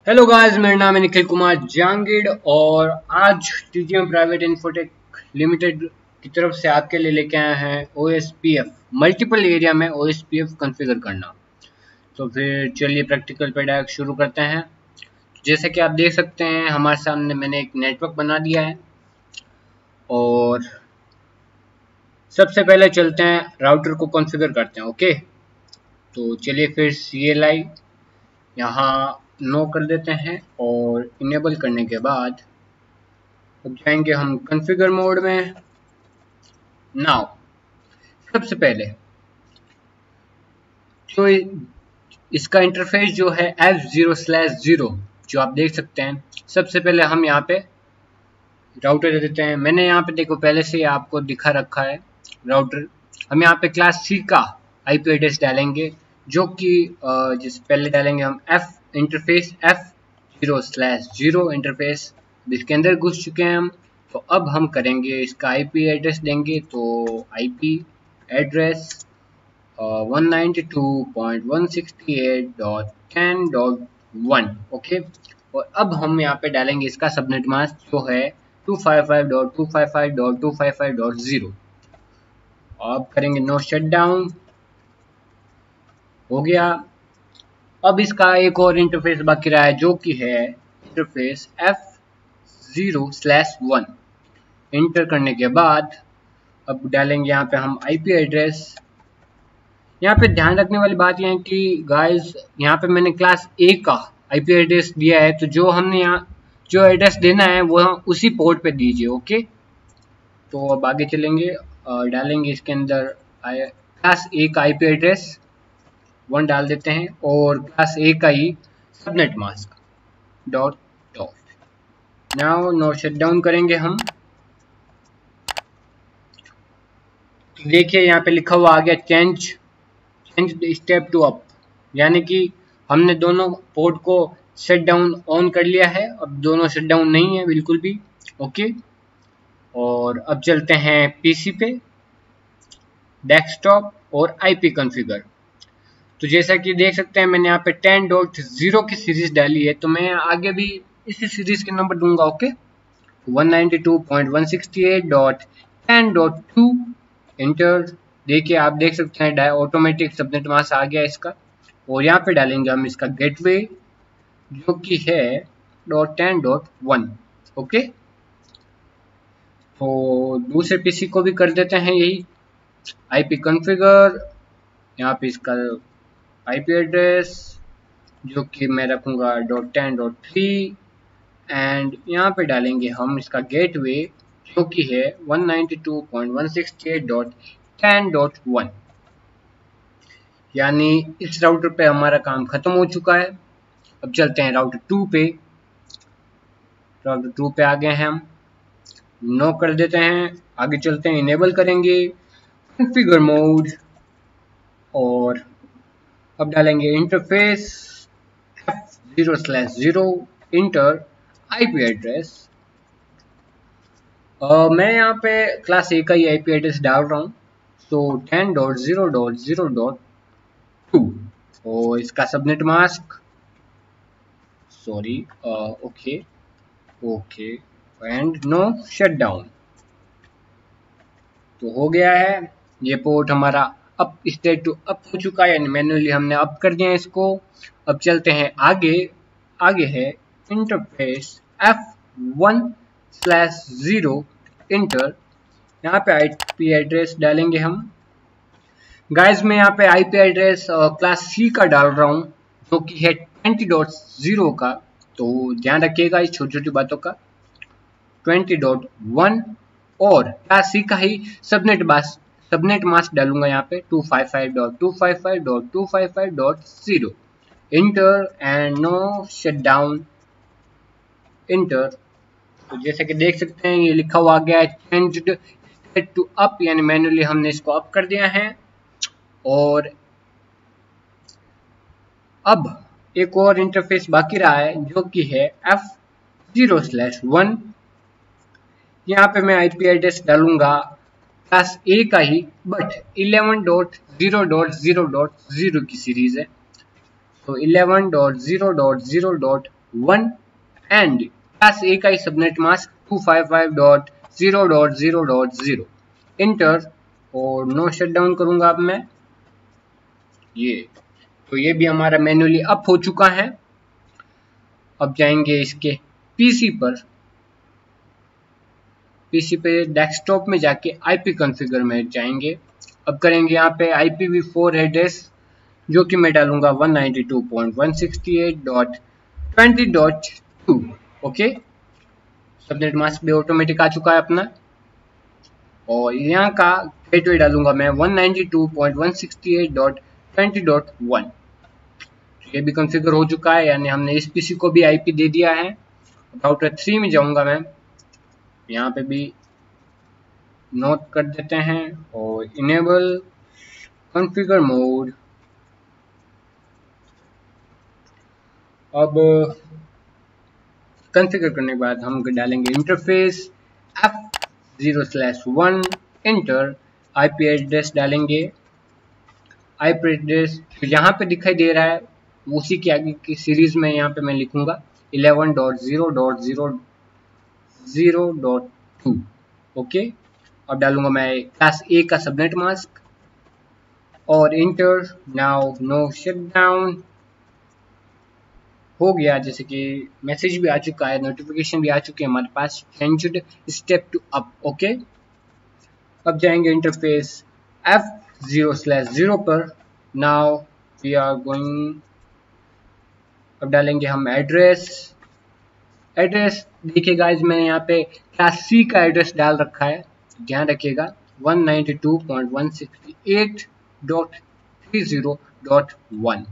Hello guys, मेरा नाम है निखिल कुमार जहांगीर और आज टीजीएम प्राइवेट इन्फोटेक लिमिटेड की तरफ से आपके लिए लेके आए हैं OSPF मल्टीपल एरिया में OSPF कॉन्फ़िगर करना। तो फिर चलिए प्रैक्टिकल पे डायरेक्ट शुरू करते हैं। जैसे कि आप देख सकते हैं हमारे सामने मैंने एक नेटवर्क बना दिया है और सबसे पहले चलते हैं राउटर को कॉन्फ़िगर करते हैं। ओके, तो चलिए फिर CLI यहाँ नो कर देते हैं और इनेबल करने के बाद अब जाएंगे हम कॉन्फ़िगर मोड में। नाउ सबसे पहले जो इसका इंटरफेस जो है F0/0 जो आप देख सकते हैं, सबसे पहले हम यहाँ पे राउटर दे देते हैं। मैंने यहाँ पे देखो पहले से ही आपको दिखा रखा है राउटर। हम यहाँ पे क्लास C का IP एड्रेस डालेंगे जो कि जिस पहले डालेंगे हम इंटरफेस F0/0 इंटरफेस। इसके अंदर घुस चुके हैं हम, तो अब हम करेंगे इसका IP एड्रेस देंगे। तो IP एड्रेस 192.168.10.1 ओके। और अब हम यहाँ पे डालेंगे इसका सबनेट मास्क जो है 255.255.255.0। अब करेंगे नो शटडाउन, हो गया। अब इसका एक और इंटरफेस बाकी रहा है जो कि है इंटरफेस F0/1। इंटर करने के बाद अब डालेंगे यहाँ पे हम IP एड्रेस। यहाँ पे ध्यान रखने वाली बात यह है कि गाइस यहाँ पे मैंने क्लास A का IP एड्रेस दिया है, तो जो हमने यहाँ जो एड्रेस देना है वो हम उसी पोर्ट पे दीजिए। ओके, तो अब आगे चलेंगे, डालेंगे इसके अंदर क्लास A का IP एड्रेस 1 डाल देते हैं और क्लास A का ही subnet mask dot dot. Now no shutdown करेंगे हम। देखिए यहाँ पे लिखा हुआ आ गया चेंज स्टेप टू अप, यानी कि हमने दोनों पोर्ट को शट डाउन ऑन कर लिया है। अब दोनों शट डाउन नहीं है बिल्कुल भी। ओके, और अब चलते हैं PC पे, डेस्कटॉप और IP कॉन्फ़िगर। तो जैसा कि देख सकते हैं मैंने यहाँ पे 10.0 की सीरीज डाली है, तो मैं आगे भी इसी सीरीज के नंबर दूंगा। Okay, 192.168.10.2 inter. देखिए आप देख सकते हैं ऑटोमेटिक सबनेट मास्क आ गया इसका। और यहाँ पे डालेंगे हम इसका गेटवे जो कि है .10.1 ओके। तो दूसरे PC को भी कर देते हैं यही IP कॉन्फ़िगर। यहाँ पे इसका IP एड्रेस जो कि मैं रखूँगा .10.3 एंड यहाँ पे डालेंगे हम इसका गेटवे जो कि है 192.168.10.1। यानी इस राउटर पे हमारा काम खत्म हो चुका है। अब चलते हैं राउटर 2 पे। राउटर 2 पे आ गए हैं हम, नो कर देते हैं। आगे चलते हैं, इनेबल करेंगे कॉन्फ़िगर मोड और अब डालेंगे interface F0/0 inter IP address. मैं यहाँ पे क्लास A का ही IP एड्रेस डाल रहा हूँ, तो 10.0.0.2 और इसका subnet mask okay okay and no shutdown. तो हो गया है, ये पोर्ट हमारा अप स्टेट टू अप हो चुका है, यानी मैन्युअली हमने अप कर दिया इसको। अब चलते हैं आगे। आगे है इंटरफेस F1/0 इंटर। यहाँ पे IP एड्रेस डालेंगे हम। गाइस मैं यहाँ पे IP एड्रेस क्लास C का डाल रहा हूँ जो कि है 20.0 का, तो ध्यान रखिएगा इस छोटी छोटी बातों का। 20.1 और क्लास C का ही सबनेट मास्क डालूंगा यहाँ पे 255.255.255.0 enter and no shutdown enter. तो जैसे कि देख सकते हैं ये लिखा हुआ आ गया है चेंज्ड स्टेट टू अप, यानी मैन्युअली हमने इसको अप कर दिया है। और अब एक और इंटरफेस बाकी रहा है जो कि है F0/1। यहाँ पे मैं IP एड्रेस डालूंगा क्लास A का ही, बट 11.0.0.0 की सीरीज है, तो 11.0.0.0 1 एंड क्लास ए का सबनेट मास्क 255.0.0.0 इंटर और नो शटडाउन करूंगा अब मैं ये। तो ये भी हमारा मैन्युअली अप हो चुका है। अब जाएंगे इसके पीसी पे डेस्कटॉप में जाके आईपी कॉन्फ़िगर में जाएंगे। अब करेंगे यहाँ पे IPv4 एड्रेस जो कि मैं डालूंगा 192.168.20.2 ओके। सबनेट मास्क भी ऑटोमेटिक आ चुका है अपना और यहाँ का गेटवे डालूंगा मैं 192.168.20.1। ये भी कॉन्फ़िगर हो चुका है, यानी हमने इस पीसी को भी आईपी दे दिया है। राउटर 3 में जाऊंगा मैं, यहाँ पे भी नोट कर देते हैं और इनेबल कॉन्फ़िगर मोड। अब कॉन्फ़िगर करने के बाद हम डालेंगे interface F0/1 inter IP address डालेंगे। आईपी एड्रेस यहाँ पे दिखाई दे रहा है उसी के आगे की सीरीज में यहाँ पे मैं लिखूंगा 11.0.0.0.2 ओके। अब डालूंगा मैं क्लास ए का सबनेट मास्क और इंटर। नाउ नो शटडाउन हो गया, जैसे कि मैसेज भी आ चुका है, नोटिफिकेशन भी आ चुके हैं हमारे पास। Changed step to up okay. अब जाएंगे इंटरफेस F0/0 पर। नाउ वी आर गोइंग, अब डालेंगे हम एड्रेस देखिए गाइस मैंने यहाँ पे क्लास सी का एड्रेस डाल रखा है, ध्यान रखिएगा 192.168.30.1।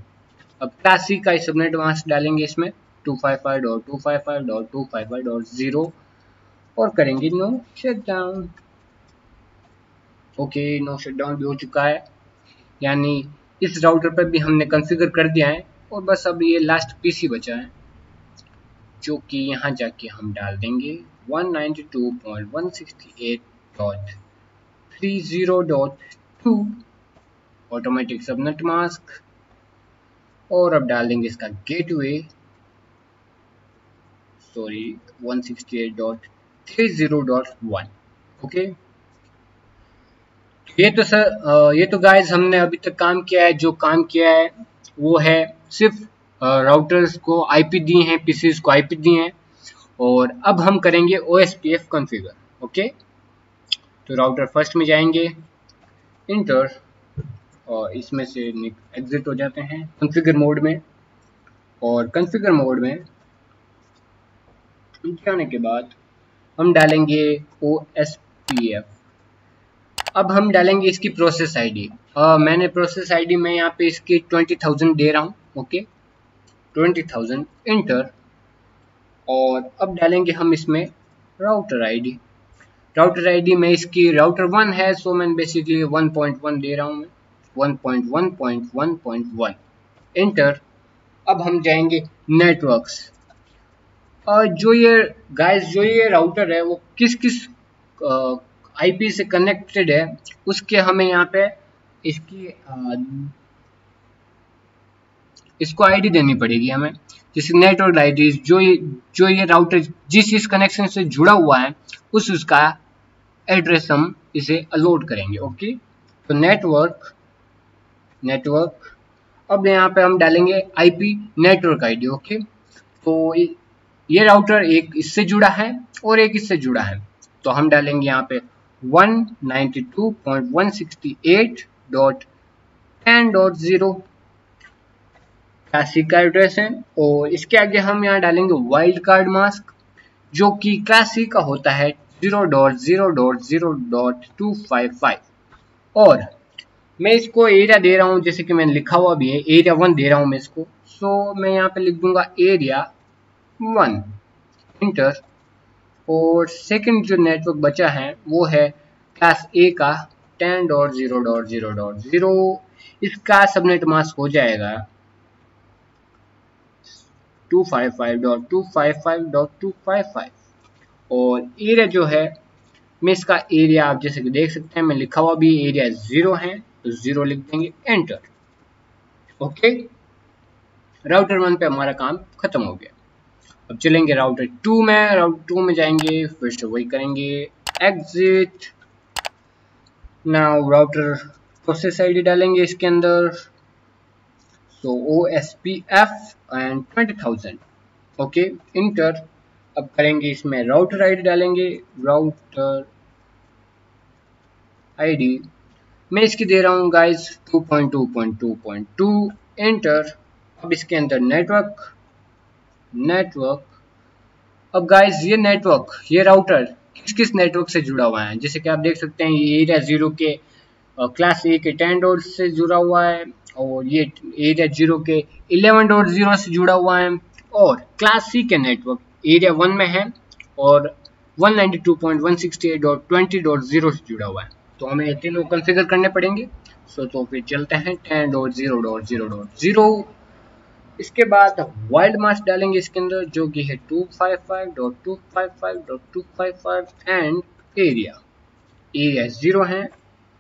अब क्लास सी का सबनेट मास्क डालेंगे इसमें 255.255.255.0 और करेंगे no shutdown okay. No shutdown भी हो चुका है, यानी इस राउटर पर भी हमने कॉन्फ़िगर कर दिया है और बस अब ये लास्ट पीसी बचा है जो कि यहाँ जाके हम डाल देंगे 192.168.30.2 ऑटोमेटिक सबनेट मास्क और अब डाल देंगे इसका गेटवे 168.30.1 ओके। ये तो गाइस हमने अभी तक काम किया है। जो काम किया है वो है सिर्फ राउटर्स को आईपी दी हैं, पीसीज को आईपी दी हैं और अब हम करेंगे OSPF कॉन्फ़िगर ओके। तो राउटर फर्स्ट में जाएंगे, इंटर और इसमें से एग्जिट हो जाते हैं कॉन्फ़िगर मोड में और कॉन्फ़िगर मोड में जाने के बाद हम डालेंगे OSPF। अब हम डालेंगे इसकी प्रोसेस आईडी। मैंने प्रोसेस आईडी में यहाँ पे इसकी 20,000 दे रहा हूँ ओके, 20,000 इंटर और अब डालेंगे हम इसमें राउटर आईडी। राउटर आईडी में इसकी राउटर 1 है सो मैं बेसिकली 1.1 दे रहा हूँ मैं 1.1.1.1 इंटर। अब हम जाएंगे नेटवर्क्स और जो ये राउटर है वो किस आईपी से कनेक्टेड है उसके हमें यहाँ पे इसको आईडी देनी पड़ेगी हमें, जैसे नेटवर्क आईडी जो ये राउटर जिस इस कनेक्शन से जुड़ा हुआ है उसका एड्रेस हम इसे अलॉट करेंगे ओके। तो नेटवर्क अब यहाँ पे हम डालेंगे आईपी नेटवर्क आईडी ओके। तो ये राउटर एक इससे जुड़ा है और एक इससे जुड़ा है, तो हम डालेंगे यहाँ पे 192.168.10.0 क्लासिक का एड्रेस है और इसके आगे हम यहाँ डालेंगे वाइल्ड कार्ड मास्क जो कि क्लासिक का होता है 0.0.0.255 और मैं इसको एरिया दे रहा हूँ जैसे कि मैंने लिखा हुआ भी है एरिया 1 दे रहा हूँ मैं इसको। सो मैं यहाँ पे लिख दूंगा एरिया 1 इंटर और सेकंड जो नेटवर्क बचा है वो है क्लास ए का 10.0.0.0। इसका सबनेट मास्क हो जाएगा 255.255.255 और एरिया जो है मैं इसका एरिया आप जैसे कि देख सकते हैं मैं लिखा हुआ भी एरिया 0 है तो 0 लिख देंगे एंटर ओके। राउटर 1 पे हमारा काम खत्म हो गया। अब चलेंगे राउटर 2 में। राउटर 2 में जाएंगे, फिर से वही करेंगे, exit. Now router process ID डालेंगे इसके अंदर, सो OSPF एंड 20,000, ओके, इंटर। अब करेंगे इसमें राउटर आईडी डालेंगे, राउटर आईडी मैं इसकी दे रहा हूँ गाइस 2.2.2.2, एंटर। अब इसके अंदर नेटवर्क। अब गाइस ये नेटवर्क, ये राउटर किस किस नेटवर्क से जुड़ा हुआ है, जैसे कि आप देख सकते हैं ये एरिया 0 के क्लास A के 10 से जुड़ा हुआ है, और ये एरिया 0 के 11.0 से जुड़ा हुआ है, और क्लास C के नेटवर्क एरिया 1 में है और 192.168.20.0 से जुड़ा हुआ है। तो हमें तीनों कॉन्फ़िगर करने पड़ेंगे। तो फिर चलते हैं 10.0.0.0। इसके बाद वाइल्ड मास्क डालेंगे इसके अंदर, जो कि है 255.255.255 एंड एरिया 0 है,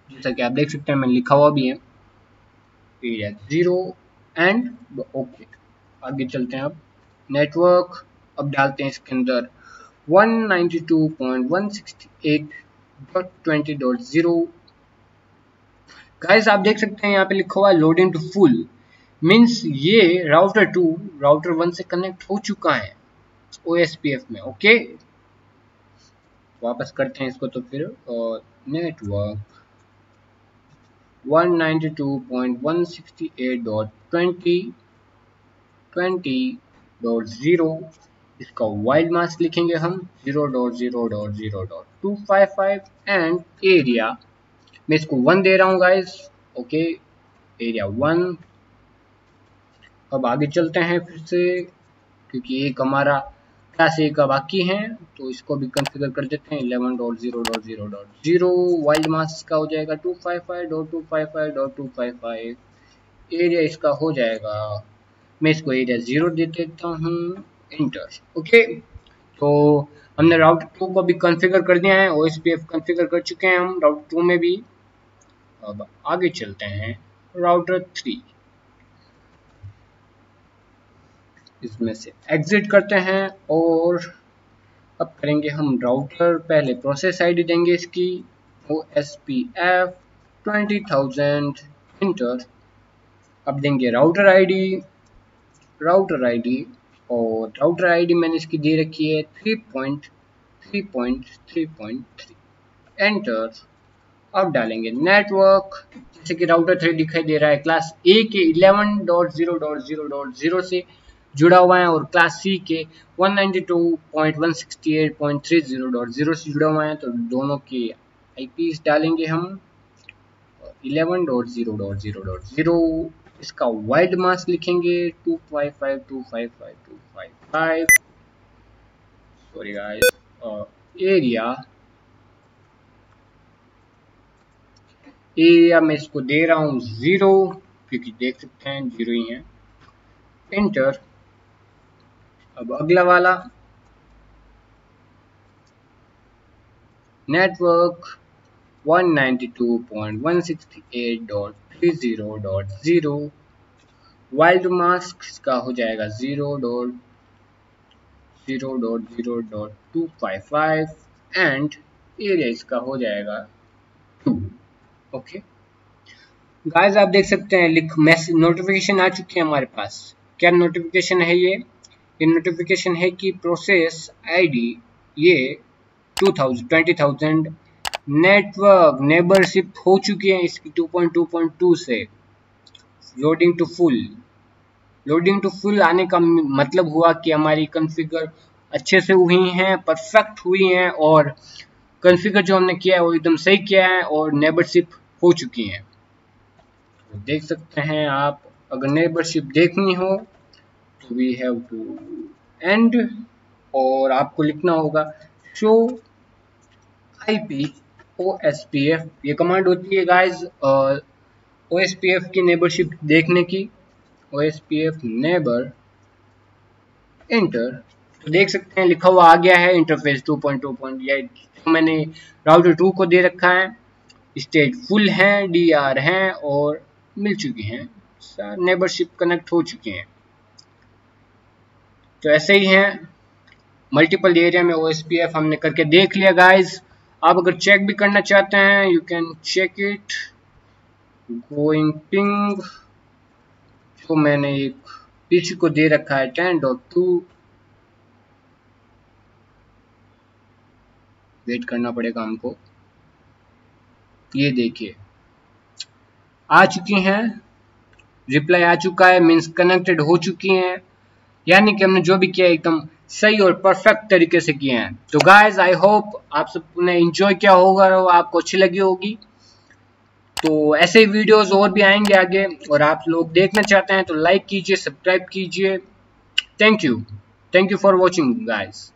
जैसा कि आप देख सकते हैं, मैंने लिखा हुआ भी है एरिया 0 एंड ओके। आगे चलते हैं। अब नेटवर्क, अब डालते हैं इसके अंदर 192.168.20.0। गाइस आप देख सकते हैं यहाँ पे लिखा हुआ है लोडिंग टू फुल, मीन्स ये राउटर 2 राउटर 1 से कनेक्ट हो चुका है OSPF में, ओके। वापस करते हैं इसको, तो फिर नेटवर्क 192.168.20.0, इसका वाइल्ड मास्क लिखेंगे हम 0.0.0.255 एंड एरिया मैं इसको 1 दे रहा हूँ गाइस, ओके, एरिया 1। अब आगे चलते हैं फिर से, क्योंकि एक हमारा क्लास A का बाकी है, तो इसको भी कॉन्फ़िगर कर देते हैं 11.0.0.0। वाइल्ड मास्क का हो जाएगा 255.255.255, एरिया इसका हो जाएगा, मैं इसको एरिया 0 दे देता हूँ, इंटर, ओके। तो हमने राउटर 2 को भी कॉन्फ़िगर कर दिया है, OSPF कॉन्फ़िगर कर चुके हैं हम राउटर 2 में भी। अब आगे चलते हैं राउटर 3, इसमें से एग्जिट करते हैं, और अब करेंगे हम राउटर, पहले प्रोसेस आईडी देंगे इसकी OSPF 20,000, इंटर। अब देंगे राउटर आईडी, और राउटर आईडी मैंने इसकी दे रखी है 3.3.3.3, एंटर। अब डालेंगे नेटवर्क, जैसे कि राउटर 3 दिखाई दे रहा है क्लास A के 11.0.0.0 से जुड़ा हुआ है, और क्लास C के 192.168.30.0 से जुड़ा हुआ है, तो दोनों के IPs डालेंगे हम 11.0.0.0। इसका वाइड मास्क लिखेंगे 255.255.255, सॉरी गाइस, एरिया मैं इसको दे रहा हूँ 0, क्योंकि देख सकते हैं 0 ही है, एंटर। अब अगला वाला नेटवर्क 192.168.30.0, वाइल्ड मास्क का हो जाएगा 0.0.0.255 एंड एरिया इसका हो जाएगा 2, ओके। गाइस आप देख सकते हैं मैसेज नोटिफिकेशन आ चुकी है हमारे पास। क्या नोटिफिकेशन है ये नोटिफिकेशन है कि प्रोसेस आईडी ये 20,000 नेटवर्क नेबरशिप हो चुकी है इसकी 2.2.2 से। लोडिंग टू फुल आने का मतलब हुआ कि हमारी कॉन्फ़िगर अच्छे से हुई हैं, परफेक्ट हुई हैं, और कॉन्फ़िगर जो हमने किया है वो एकदम सही किया है, और नेबरशिप हो चुकी हैं। तो देख सकते हैं आप, अगर नेबरशिप देखनी हो तो वी हैव टू एंड, और आपको लिखना होगा शो IP OSPF, ये कमांड होती है गाइस OSPF की नेबरशिप देखने की, OSPF नेबर, इंटर। तो देख सकते हैं लिखा हुआ आ गया है इंटरफेस 2.2. या तो मैंने राउटर 2 को दे रखा है, स्टेट फुल है, DR हैं, और मिल चुकी हैं, नेबरशिप कनेक्ट हो चुके हैं। तो ऐसे ही हैं मल्टीपल एरिया में OSPF हमने करके देख लिया गाइज। आप अगर चेक भी करना चाहते हैं you can check it going ping, जो मैंने एक पीसी को दे रखा है 10.2। वेट करना पड़ेगा हमको। ये देखिए आ चुकी हैं, रिप्लाई आ चुका है, मीन्स कनेक्टेड हो चुकी हैं, यानी कि हमने जो भी किया एकदम सही और परफेक्ट तरीके से किए हैं। तो गाइज आई होप आप सबने एंजॉय किया होगा और आपको अच्छी लगी होगी। तो ऐसे ही वीडियोस और भी आएंगे आगे, और आप लोग देखना चाहते हैं तो लाइक कीजिए, सब्सक्राइब कीजिए। Thank you for watching guys.